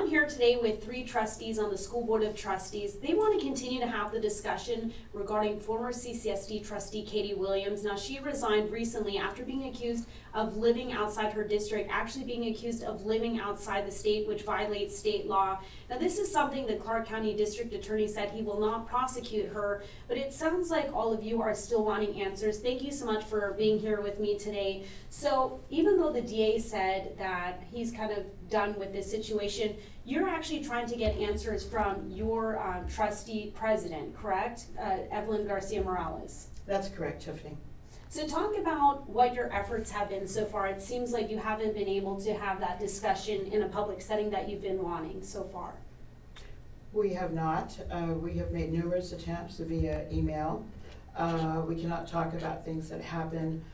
I'm here today with 3 trustees on the School Board of Trustees. They want to continue to have the discussion regarding former CCSD trustee Katie Williams. Now, she resigned recently after being accused of living outside her district, actually being accused of living outside the state, which violates state law. Now, this is something the Clark County District Attorney said he will not prosecute her, but it sounds like all of you are still wanting answers. Thank you so much for being here with me today. So, even though the DA said that he's kind of done with this situation, you're actually trying to get answers from your trustee president, correct? Evelyn Garcia Morales. That's correct, Tiffany. So talk about what your efforts have been so far. It seems like you haven't been able to have that discussion in a public setting that you've been wanting so far. We have not. We have made numerous attempts via email. We cannot talk about things that happen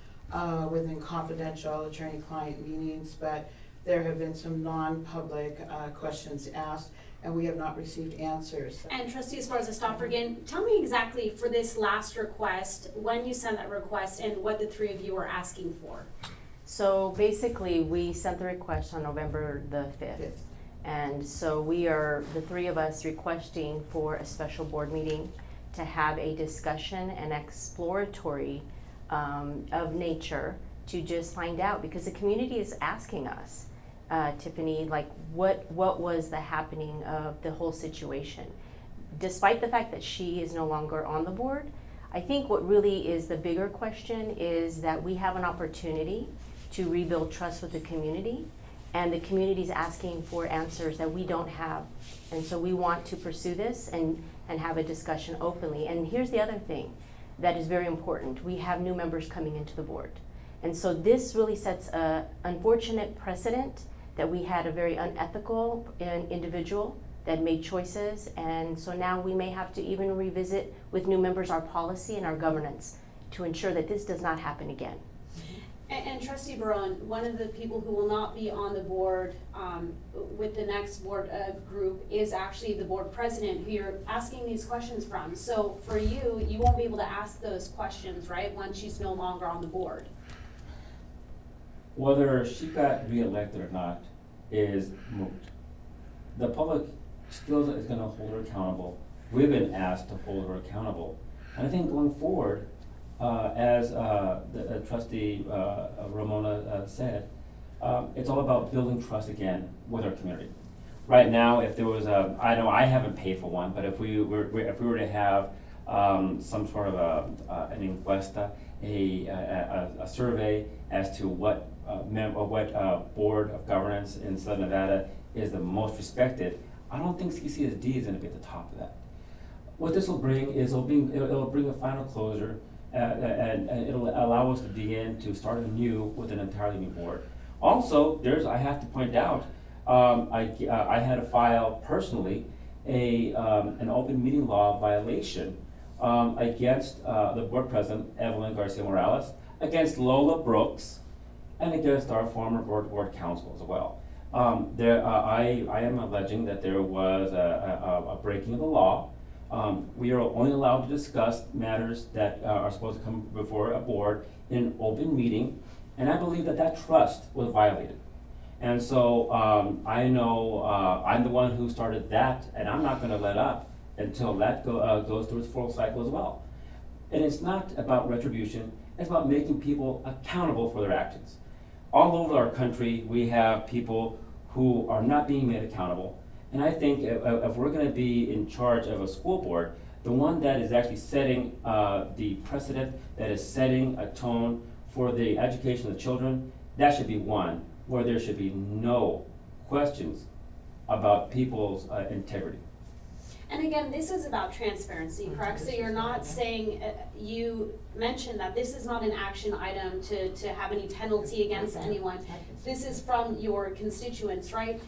within confidential attorney-client meetings, but there have been some non-public questions asked, and we have not received answers. And Trustee Esparza Stoffergen, tell me exactly for this last request, when you sent that request and what the 3 of you are asking for. So basically, we sent the request on November the 5th. And so we are, the 3 of us, requesting for a special board meeting to have a discussion and exploratory of nature to just find out, because the community is asking us, Tiffany, like what was the happening of the whole situation. Despite the fact that she is no longer on the board, I think what really is the bigger question is that we have an opportunity to rebuild trust with the community, and the community is asking for answers that we don't have. And so we want to pursue this and have a discussion openly. And here's the other thing that is very important. We have new members coming into the board. And so this really sets an unfortunate precedent that we had a very unethical individual that made choices, and so now we may have to even revisit with new members our policy and our governance to ensure that this does not happen again. And Trustee Barone, one of the people who will not be on the board with the next board group is actually the board president who you're asking these questions from. So for you, you won't be able to ask those questions, right, once she's no longer on the board. Whether she got reelected or not is moot. The public still is going to hold her accountable. We've been asked to hold her accountable. And I think going forward, as the trustee Ramona said, it's all about building trust again with our community. Right now, if there was I know I haven't paid for one, but if we were to have some sort of an encuesta, a survey as to what board of governance in Southern Nevada is the most respected, I don't think CCSD is going to be at the top of that. What this will bring is it'll bring a final closure, and it'll allow us to begin to start anew with an entirely new board. Also, I have to point out, I had to file personally an open meeting law violation against the board president, Evelyn Garcia Morales, against Lola Brooks, and against our former board counsel as well. I am alleging that there was a breaking of the law. We are only allowed to discuss matters that are supposed to come before a board in an open meeting, and I believe that trust was violated. And so I know I'm the one who started that, and I'm not going to let up until that goes through its full cycle as well. And it's not about retribution, it's about making people accountable for their actions. All over our country, we have people who are not being made accountable. And I think if we're going to be in charge of a school board, the one that is actually setting the precedent, that is setting a tone for the education of the children, that should be one where there should be no questions about people's integrity. And again, this is about transparency, correct? So you're not saying, you mentioned that this is not an action item to have any penalty against anyone. This is from your constituents, right?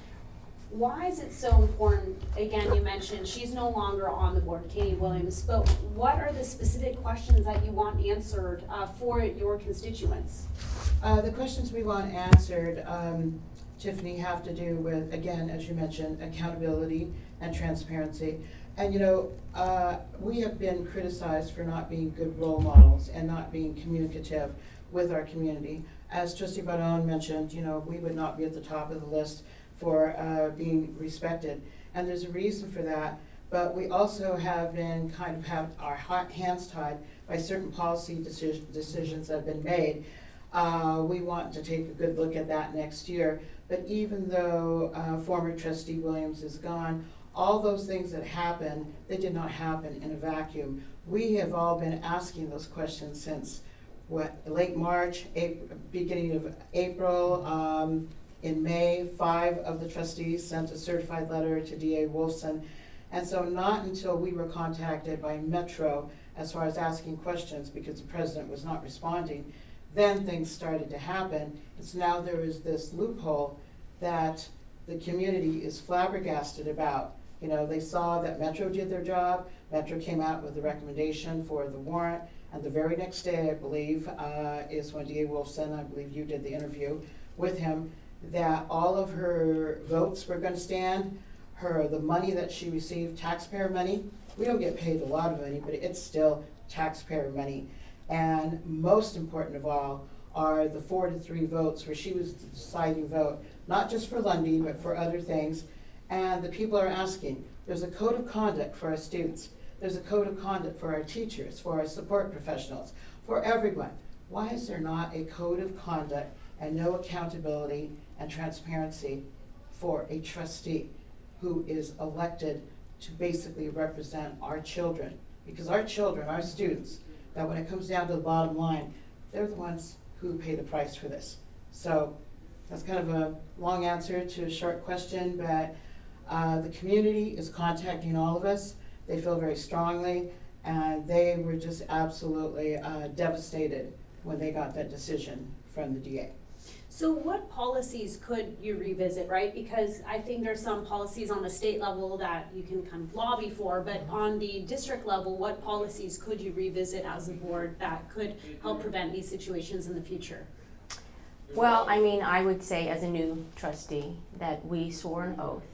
Why is it so important? Again, you mentioned she's no longer on the board, Katie Williams, but what are the specific questions that you want answered for your constituents? The questions we want answered, Tiffany, have to do with, again, as you mentioned, accountability and transparency. And we have been criticized for not being good role models and not being communicative with our community. As Trustee Barone mentioned, we would not be at the top of the list for being respected. And there's a reason for that, but we also have been have our hands tied by certain policy decisions that have been made. We want to take a good look at that next year, but even though former trustee Williams is gone, all those things that happened, they did not happen in a vacuum. We have all been asking those questions since late March, beginning of April. In May, 5 of the trustees sent a certified letter to DA Wolfson. And so not until we were contacted by Metro as far as asking questions, because the president was not responding, then things started to happen. And so now there is this loophole that the community is flabbergasted about. You know, they saw that Metro did their job. Metro came out with a recommendation for the warrant. And the very next day, I believe, is when DA Wolfson, I believe you did the interview with him, that all of her votes were going to stand. The money that she received, taxpayer money, we don't get paid a lot of money, but it's still taxpayer money. And most important of all are the 4-3 votes where she was the deciding vote, not just for Lundy, but for other things. And the people are asking, there's a code of conduct for our students. There's a code of conduct for our teachers, for our support professionals, for everyone. Why is there not a code of conduct and no accountability and transparency for a trustee who is elected to basically represent our children? Because our children, our students, that when it comes down to the bottom line, they're the ones who pay the price for this. So that's kind of a long answer to a short question, but the community is contacting all of us. They feel very strongly, and they were just absolutely devastated when they got that decision from the DA. So what policies could you revisit, right? Because I think there's some policies on the state level that you can kind of lobby for, but on the district level, what policies could you revisit as a board that could help prevent these situations in the future? Well, I mean, I would say as a new trustee that we swore an oath,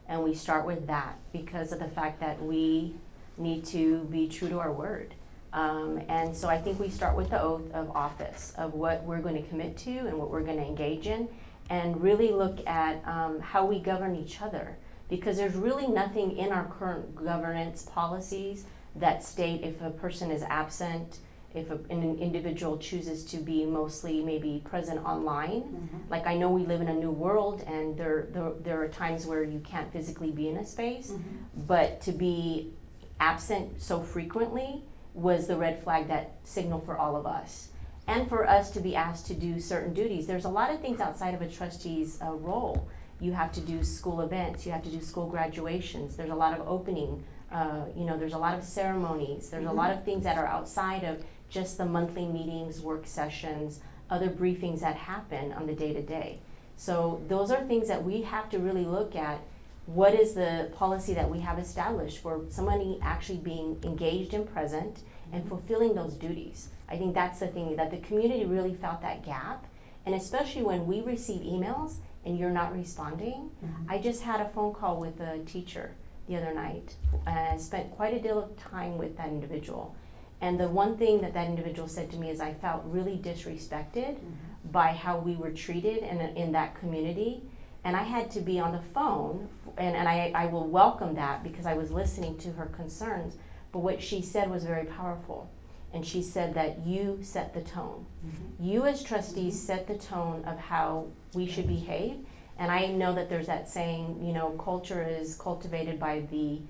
and we start with that because of the fact that we need to be true to our word. And so I think we start with the oath of office, of what we're going to commit to and what we're going to engage in, and really look at how we govern each other. Because there's really nothing in our current governance policies that state if a person is absent, if an individual chooses to be mostly maybe present online. Mm-hmm. Like I know we live in a new world, and there are times where you can't physically be in a space, mm-hmm. but to be absent so frequently was the red flag that signaled for all of us. And for us to be asked to do certain duties. There's a lot of things outside of a trustee's role. You have to do school events, you have to do school graduations, there's a lot of opening, there's a lot of ceremonies, there's mm-hmm. a lot of things that are outside of just the monthly meetings, work sessions, other briefings that happen on the day-to-day. So those are things that we have to really look at. What is the policy that we have established for somebody actually being engaged and present and fulfilling those duties? I think that's the thing, that the community really felt that gap. And especially when we receive emails and you're not responding. Mm-hmm. I just had a phone call with a teacher the other night, and I spent quite a deal of time with that individual. And the one thing that individual said to me is I felt really disrespected mm-hmm. by how we were treated in that community. And I had to be on the phone, and I will welcome that because I was listening to her concerns. But what she said was very powerful. And she said that you set the tone. Mm-hmm. You as trustees mm-hmm. set the tone of how we should behave. And I know that there's that saying, culture is cultivated by the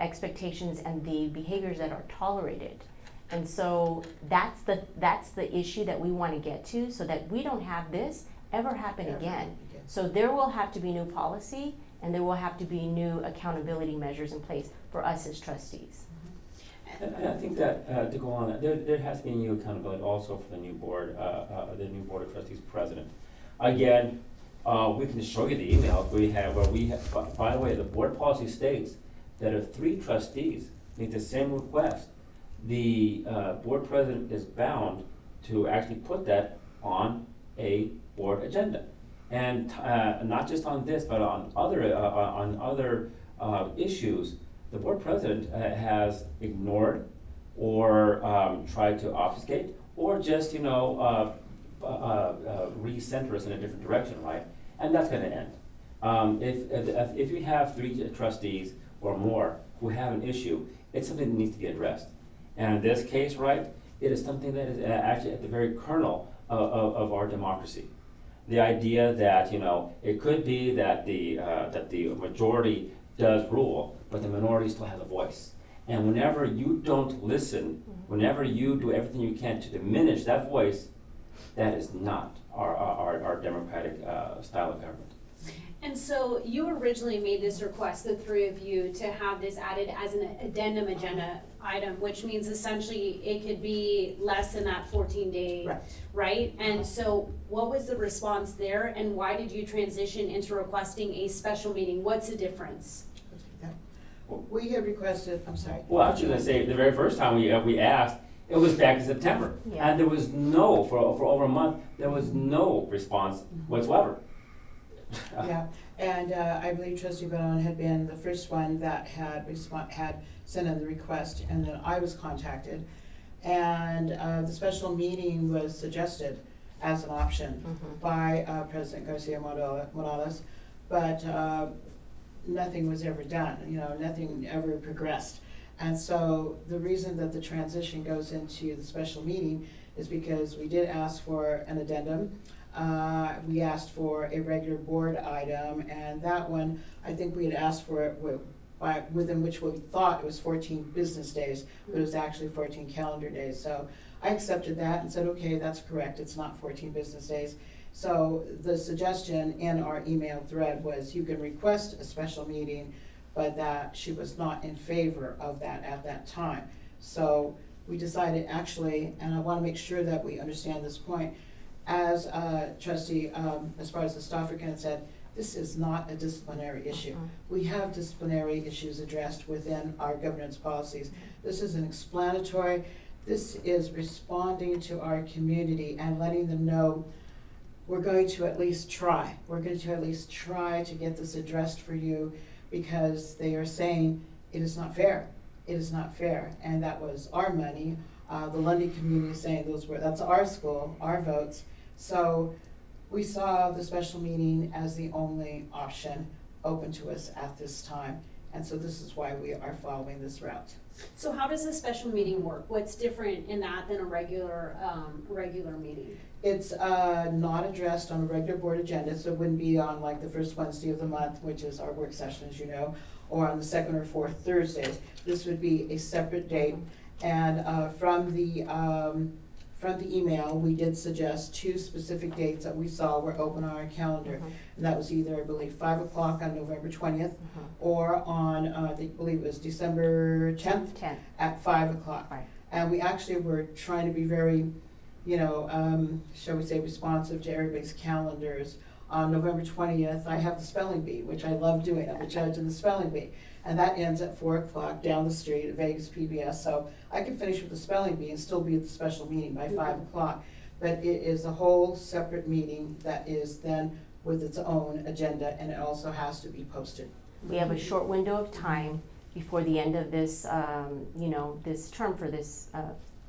expectations and the behaviors that are tolerated. And so that's the issue that we want to get to, so that we don't have this ever happen again. So there will have to be new policy, and there will have to be new accountability measures in place for us as trustees. And I think that to go on, there has to be new accountability also for the new board of trustees president. Again, we can show you the emails we have where we have. By the way, the board policy states that if 3 trustees make the same request, the board president is bound to actually put that on a board agenda. And not just on this, but on other issues, the board president has ignored or tried to obfuscate or just recenter us in a different direction, right? And that's going to end. If you have 3 trustees or more who have an issue, it's something that needs to be addressed. And in this case, right, it is something that is actually at the very kernel of our democracy. The idea that, it could be that the majority does rule, but the minority still has a voice. And whenever you don't listen, whenever you do everything you can to diminish that voice, that is not our democratic style of government. And so you originally made this request, the 3 of you, to have this added as an addendum agenda item, which means essentially it could be less than that 14-day, right? And so what was the response there, and why did you transition into requesting a special meeting? What's the difference? We had requested, I'm sorry. Well, actually, let's say the very first time we asked, it was back in September. Yeah. And there was for over a month, there was no response whatsoever. Yeah, and I believe Trustee Brown had been the first one that had sent in the request, and then I was contacted. And the special meeting was suggested as an option by President Garcia Morales, but nothing was ever done, nothing ever progressed. And so the reason that the transition goes into the special meeting is because we did ask for an addendum. We asked for a regular board item, and that one, I think we had asked for it within which we thought it was 14 business days, but it was actually 14 calendar days. So I accepted that and said, okay, that's correct, it's not 14 business days. So the suggestion in our email thread was you can request a special meeting, but that she was not in favor of that at that time. So we decided actually, and I want to make sure that we understand this point, as Trustee Esparza Stofferkin said, this is not a disciplinary issue. We have disciplinary issues addressed within our governance policies. This is an explanatory. This is responding to our community and letting them know we're going to at least try. We're going to at least try to get this addressed for you, because they are saying it is not fair. It is not fair. And that was our money. The Lundy community is saying that's our school, our votes. So we saw the special meeting as the only option open to us at this time. And so this is why we are following this route. So how does a special meeting work? What's different in that than a regular meeting? It's not addressed on a regular board agenda, so it wouldn't be on like the first Wednesday of the month, which is our work session, as you know, or on the second or fourth Thursdays. This would be a separate date. And from the email, we did suggest 2 specific dates that we saw were open on our calendar. And that was either, I believe, 5 o'clock on November 20th, or on, I believe it was December 10th at 5 o'clock. Right. And we actually were trying to be very, shall we say, responsive to everybody's calendars. On November 20th, I have the spelling bee, which I love doing. I'm the judge in the spelling bee. And that ends at 4 o'clock down the street at Vegas PBS. So I can finish with the spelling bee and still be at the special meeting by 5 o'clock. But it is a whole separate meeting that is then with its own agenda, and it also has to be posted. We have a short window of time before the end of this, this term for this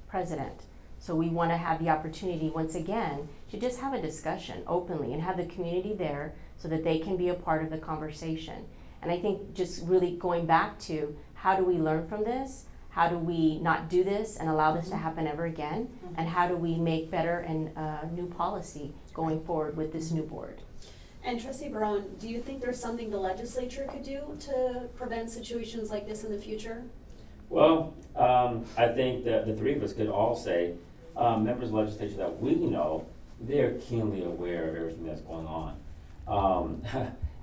president. So we want to have the opportunity, once again, to just have a discussion openly and have the community there so that they can be a part of the conversation. And I think just really going back to how do we learn from this? How do we not do this and allow this to happen ever again? And how do we make better and new policy going forward with this new board? And Trustee Barone, do you think there's something the legislature could do to prevent situations like this in the future? Well, I think that the 3 of us could all say, members of the legislature that we know, they're keenly aware of everything that's going on.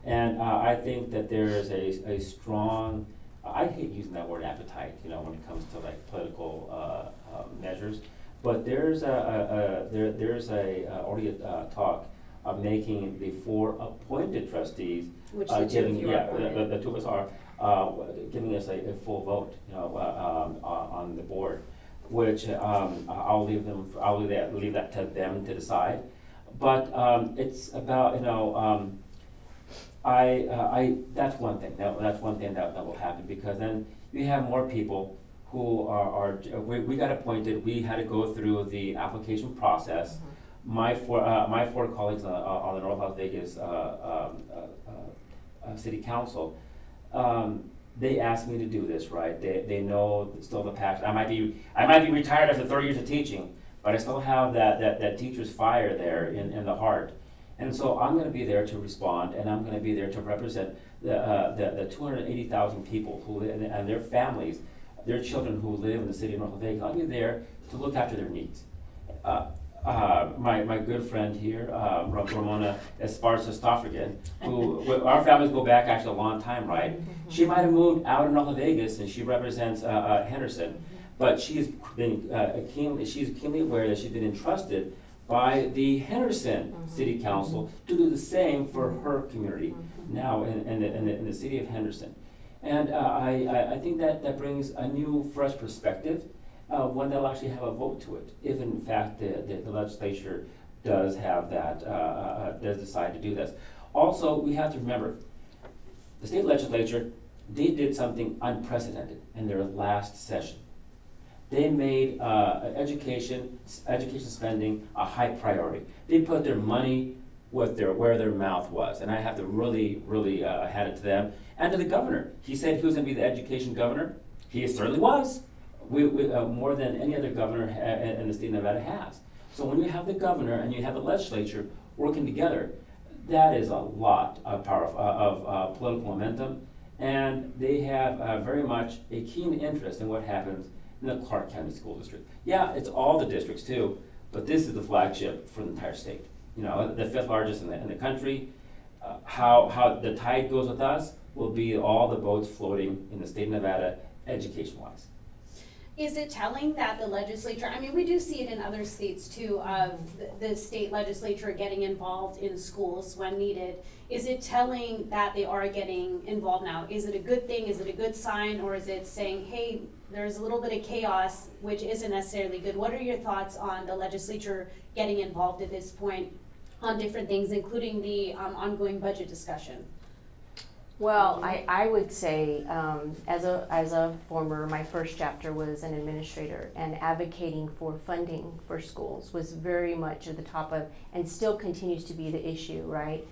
And I think that there is a strong, I hate using that word appetite, when it comes to like political measures, but there's already talk of making the 4 appointed trustees, Which the 2 of you are appointed. the 2 of us are, giving us a full vote, on the board, which I'll leave that to them to decide. But it's about, that's one thing. That's one thing that will happen, because then you have more people who we got appointed. We had to go through the application process. My four colleagues on the North Las Vegas city council, they asked me to do this, right? They know still the passion. I might be retired after 30 years of teaching, but I still have that teacher's fire there in the heart. And so I'm gonna be there to respond, and I'm gonna be there to represent the 280,000 people who live, and their families, their children who live in the city of North Vegas. I'll be there to look after their needs. My good friend here, Ramona Esparza Stoffrigan, who our families go back actually a long time, right? She might have moved out of North Vegas, and she represents Henderson, but she's keenly aware that she's been entrusted by the Henderson City Council to do the same for her community now in the city of Henderson. And I think that brings a new, fresh perspective, one that'll actually have a vote to it, if in fact the legislature does have that, does decide to do this. Also, we have to remember, the state legislature, they did something unprecedented in their last session. They made education spending a high priority. They put their money where their mouth was, and I have to really hand it to them and to the governor. He said he was going to be the education governor. He certainly was. We more than any other governor in the state of Nevada has. So when you have the governor and you have the legislature working together, that is a lot of power of political momentum, and they have very much a keen interest in what happens in the Clark County School District. Yeah, it's all the districts too, but this is the flagship for the entire state. You know, the fifth largest in the country. How the tide goes with us will be all the boats floating in the state of Nevada, education-wise. Is it telling that the legislature, I mean, we do see it in other states too, of the state legislature getting involved in schools when needed. Is it telling that they are getting involved now? Is it a good thing? Is it a good sign? Or is it saying, hey, there's a little bit of chaos, which isn't necessarily good? What are your thoughts on the legislature getting involved at this point on different things, including the ongoing budget discussion? Well, I would say, as a former, my first chapter was an administrator, and advocating for funding for schools was very much at the top of, and still continues to be the issue, right?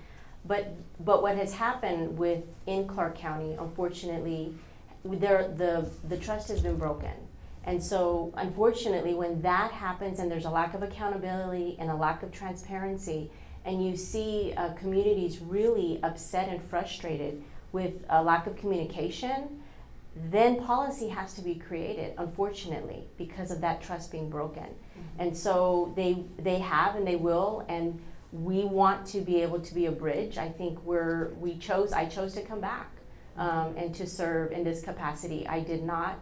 But what has happened in Clark County, unfortunately, the trust has been broken. And so, unfortunately, when that happens and there's a lack of accountability and a lack of transparency, and you see communities really upset and frustrated with a lack of communication, then policy has to be created, unfortunately, because of that trust being broken. And so they have and they will, and we want to be able to be a bridge. I think I chose to come back and to serve in this capacity. I did not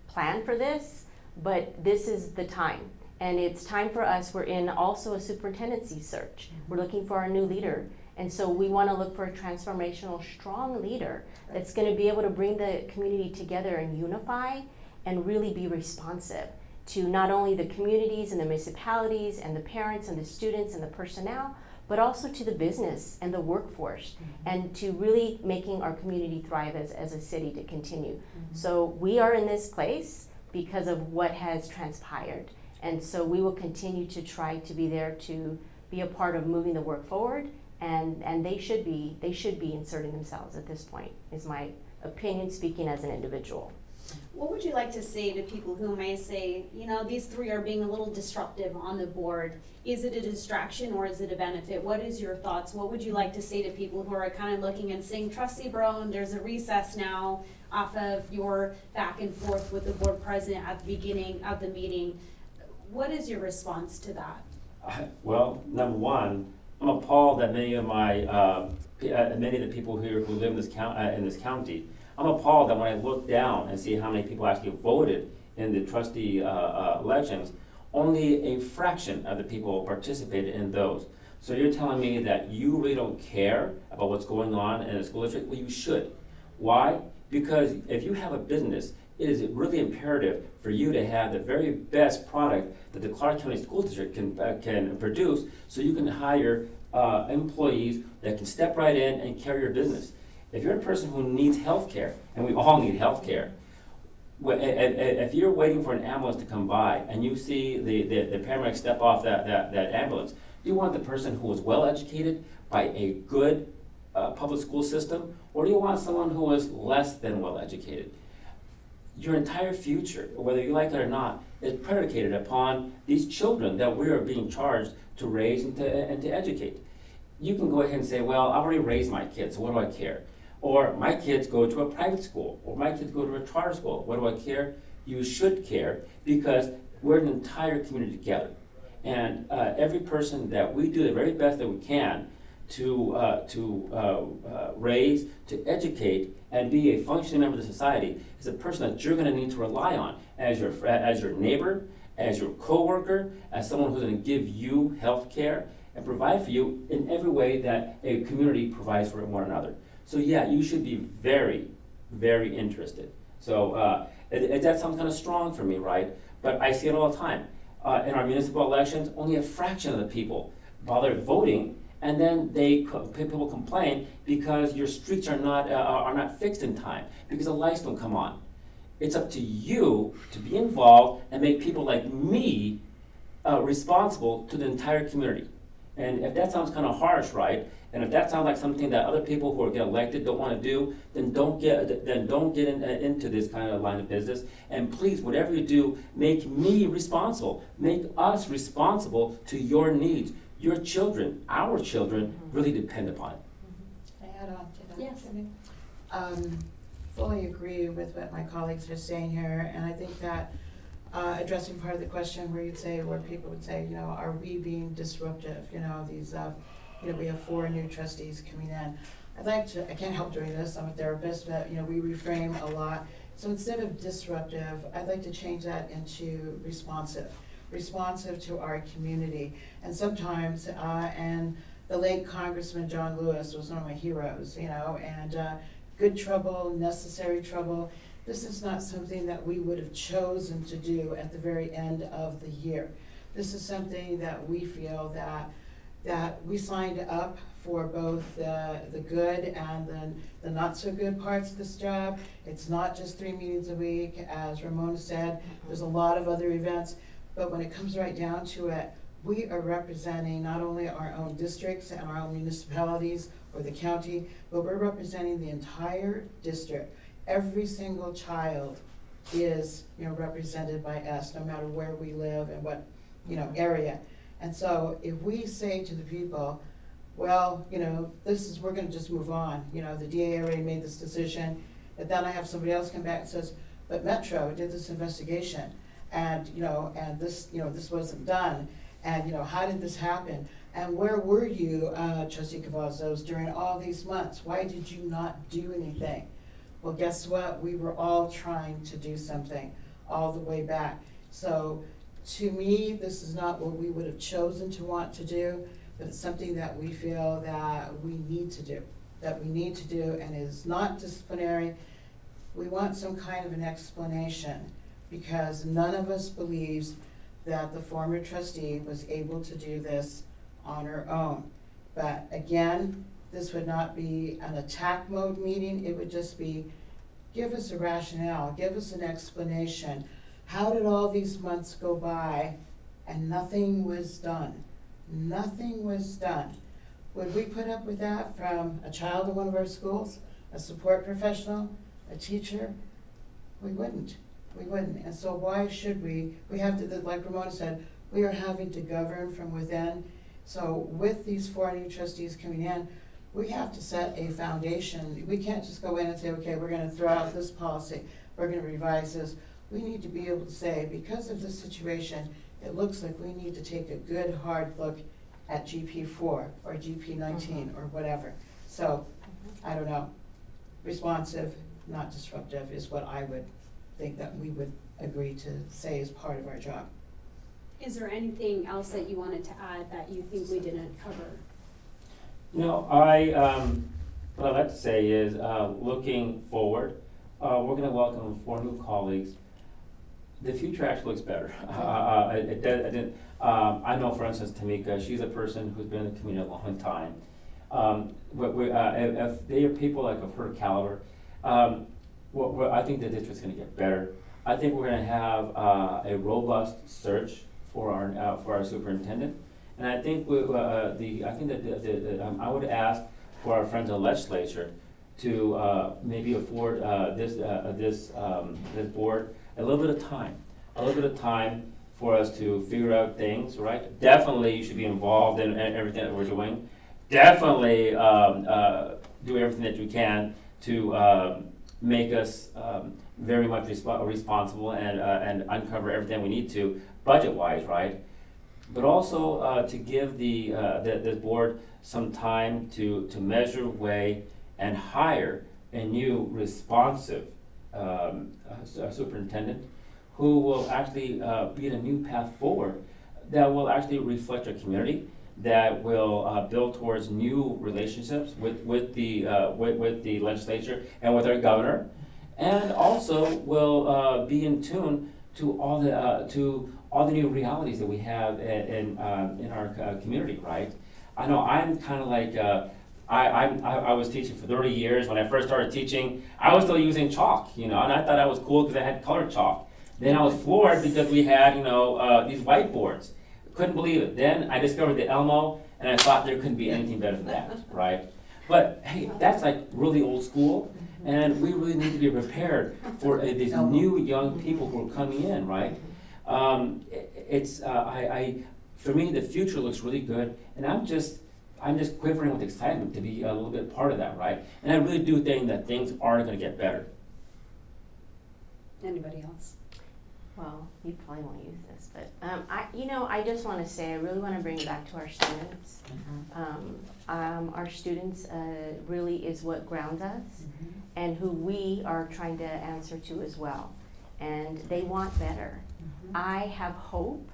plan for this, but this is the time. And it's time for us. We're in also a superintendency search. We're looking for our new leader. And so we want to look for a transformational, strong leader that's going to be able to bring the community together and unify and really be responsive to not only the communities and the municipalities and the parents and the students and the personnel, but also to the business and the workforce, and to really making our community thrive as a city to continue. So we are in this place because of what has transpired. And so we will continue to try to be there to be a part of moving the work forward. And they should be inserting themselves at this point, is my opinion, speaking as an individual. What would you like to say to people who may say, you know, these three are being a little disruptive on the board? Is it a distraction or is it a benefit? What is your thoughts? What would you like to say to people who are kind of looking and saying, Trustee Brown, there's a recess now off of your back and forth with the board president at the beginning of the meeting? What is your response to that? Well, number one, I'm appalled that many of the people here who live in this county, I'm appalled that when I look down and see how many people actually voted in the trustee elections, only a fraction of the people participated in those. So you're telling me that you really don't care about what's going on in a school district? Well, you should. Why? Because if you have a business, it is really imperative for you to have the very best product that the Clark County School District can produce, so you can hire employees that can step right in and carry your business. If you're a person who needs health care, and we all need health care, if you're waiting for an ambulance to come by and you see the paramedic step off that ambulance, you want the person who is well educated by a good public school system, or do you want someone who is less than well educated? Your entire future, whether you like it or not, is predicated upon these children that we are being charged to raise and to educate. You can go ahead and say, well, I've already raised my kids, so what do I care? Or my kids go to a private school, or my kids go to a charter school, what do I care? You should care, because we're an entire community together. And every person that we do the very best that we can to raise, to educate, and be a functioning member of the society is a person that you're going to need to rely on as your neighbor, as your coworker, as someone who's going to give you health care and provide for you in every way that a community provides for one another. So yeah, you should be very, very interested. So that sounds kind of strong for me, right? But I see it all the time. In our municipal elections, only a fraction of the people bother voting, and then people complain because your streets are not fixed in time, because the lights don't come on. It's up to you to be involved and make people like me responsible to the entire community. And if that sounds kind of harsh, right? And if that sounds like something that other people who get elected don't want to do, then don't get into this kind of line of business. And please, whatever you do, make me responsible. Make us responsible to your needs. Your children, our children, really depend upon it. Can I add on to that? Yes. Jimmy? Fully agree with what my colleagues are saying here, and I think that addressing part of the question where people would say, are we being disruptive? These, we have 4 new trustees coming in. I can't help doing this, I'm a therapist, but we reframe a lot. So instead of disruptive, I'd like to change that into responsive to our community. And sometimes, and the late Congressman John Lewis was one of my heroes, and good trouble, necessary trouble. This is not something that we would have chosen to do at the very end of the year. This is something that we feel that we signed up for, both the good and the not so good parts of this job. It's not just 3 meetings a week, as Ramona said. There's a lot of other events, but when it comes right down to it, we are representing not only our own districts and our own municipalities or the county, but we're representing the entire district. Every single child is, represented by us, no matter where we live and what, area. And so if we say to the people, well, we're gonna just move on, the DA already made this decision, and then I have somebody else come back and says, but Metro did this investigation, and, and this wasn't done, and, how did this happen? And where were you, Trustee Cavazos, during all these months? Why did you not do anything? Well, guess what? We were all trying to do something all the way back. So to me, this is not what we would have chosen to want to do, but it's something that we feel that we need to do, and it is not disciplinary. We want some kind of an explanation, because none of us believes that the former trustee was able to do this on her own. But again, this would not be an attack mode meeting. It would just be, give us a rationale, give us an explanation. How did all these months go by and nothing was done? Nothing was done. Would we put up with that from a child in one of our schools, a support professional, a teacher? We wouldn't. And so why should we? We have to, like Ramona said, we are having to govern from within. So with these 4 new trustees coming in, we have to set a foundation. We can't just go in and say, okay, we're gonna throw out this policy, we're gonna revise this. We need to be able to say, because of this situation, it looks like we need to take a good hard look at GP4 or GP19 or whatever. So, I don't know, responsive, not disruptive is what I would think that we would agree to say is part of our job. Is there anything else that you wanted to add that you think we didn't cover? What I'd like to say is, looking forward, we're going to welcome 4 new colleagues. The future actually looks better. I know, for instance, Tamika, she's a person who's been in the community a long time. If they are people like of her caliber, I think the district's going to get better. I think we're going to have a robust search for our superintendent, and I think I would ask for our friends in the legislature to maybe afford this board a little bit of time for us to figure out things, right? Definitely you should be involved in everything that we're doing. Definitely do everything that you can to make us very much responsible and uncover everything we need to budget-wise, right? But also to give the board some time to measure, weigh, and hire a new responsive superintendent who will actually be in a new path forward that will actually reflect our community, that will build towards new relationships with the legislature and with our governor, and also will be in tune to all the new realities that we have in our community, right? I know I'm kind of like I was teaching for 30 years. When I first started teaching, I was still using chalk, and I thought I was cool because I had colored chalk. Then I was floored because we had these whiteboards. Couldn't believe it. Then I discovered the Elmo, and I thought there couldn't be anything better than that, right? But hey, that's like really old school, and we really need to be prepared for these new young people who are coming in, right? For me, the future looks really good, and I'm just quivering with excitement to be a little bit part of that, right? And I really do think that things are going to get better. Anybody else? Well, you probably won't use this, but I just want to say I really want to bring it back to our students. Our students really is what grounds us, and who we are trying to answer to as well. And they want better. I have hope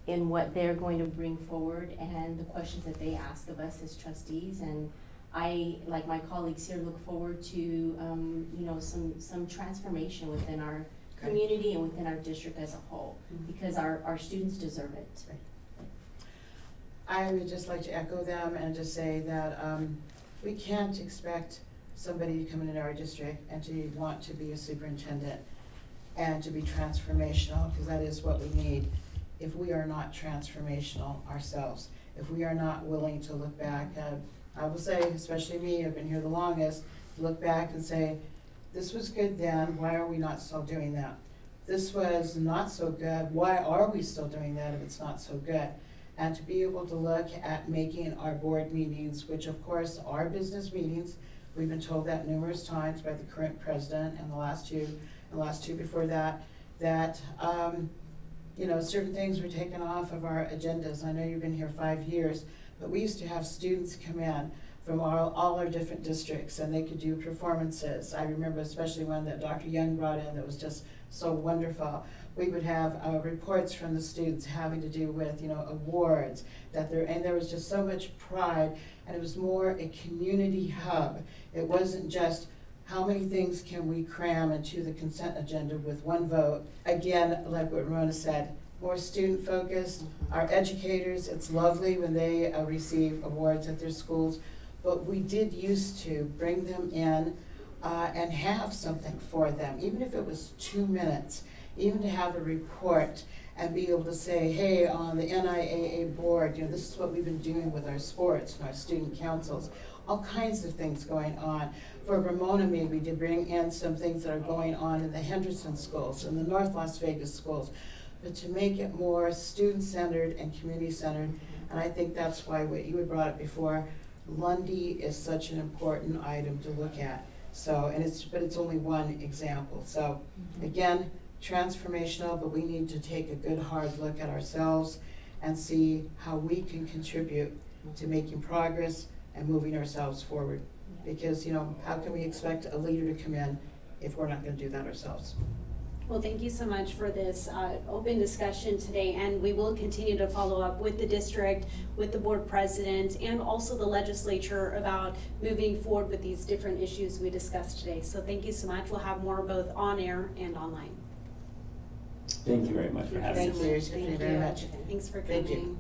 in what they're going to bring forward and the questions that they ask of us as trustees. And I, like my colleagues here, look forward to some transformation within our community and within our district as a whole, because our students deserve it. I would just like to echo them and just say that we can't expect somebody to come into our district and to want to be a superintendent and to be transformational, because that is what we need, if we are not transformational ourselves, if we are not willing to look back. I will say, especially me, I've been here the longest, look back and say, this was good then, why are we not still doing that? This was not so good, why are we still doing that if it's not so good? And to be able to look at making our board meetings, which of course are business meetings, we've been told that numerous times by the current president and the last two before that, certain things were taken off of our agendas. I know you've been here 5 years, but we used to have students come in from all our different districts, and they could do performances. I remember especially one that Dr. Young brought in that was just so wonderful. We would have reports from the students having to do with, awards, and there was just so much pride, and it was more a community hub. It wasn't just how many things can we cram into the consent agenda with one vote. Again, like what Ramona said, more student focused. Our educators, it's lovely when they receive awards at their schools, but we did used to bring them in and have something for them, even if it was 2 minutes, even to have a report and be able to say, hey, on the NIAA board, this is what we've been doing with our sports and our student councils, all kinds of things going on. For Ramona, maybe to bring in some things that are going on in the Henderson schools and the North Las Vegas schools, but to make it more student-centered and community-centered. And I think that's why what you had brought up before, Lundy is such an important item to look at. So, but it's only one example. So again, transformational, but we need to take a good hard look at ourselves and see how we can contribute to making progress and moving ourselves forward. Because, how can we expect a leader to come in if we're not going to do that ourselves? Well, thank you so much for this open discussion today, and we will continue to follow up with the district, with the board president, and also the legislature about moving forward with these different issues we discussed today. So thank you so much. We'll have more both on air and online. Thank you very much for having us. Thank you very much. Thanks for coming. Thank you.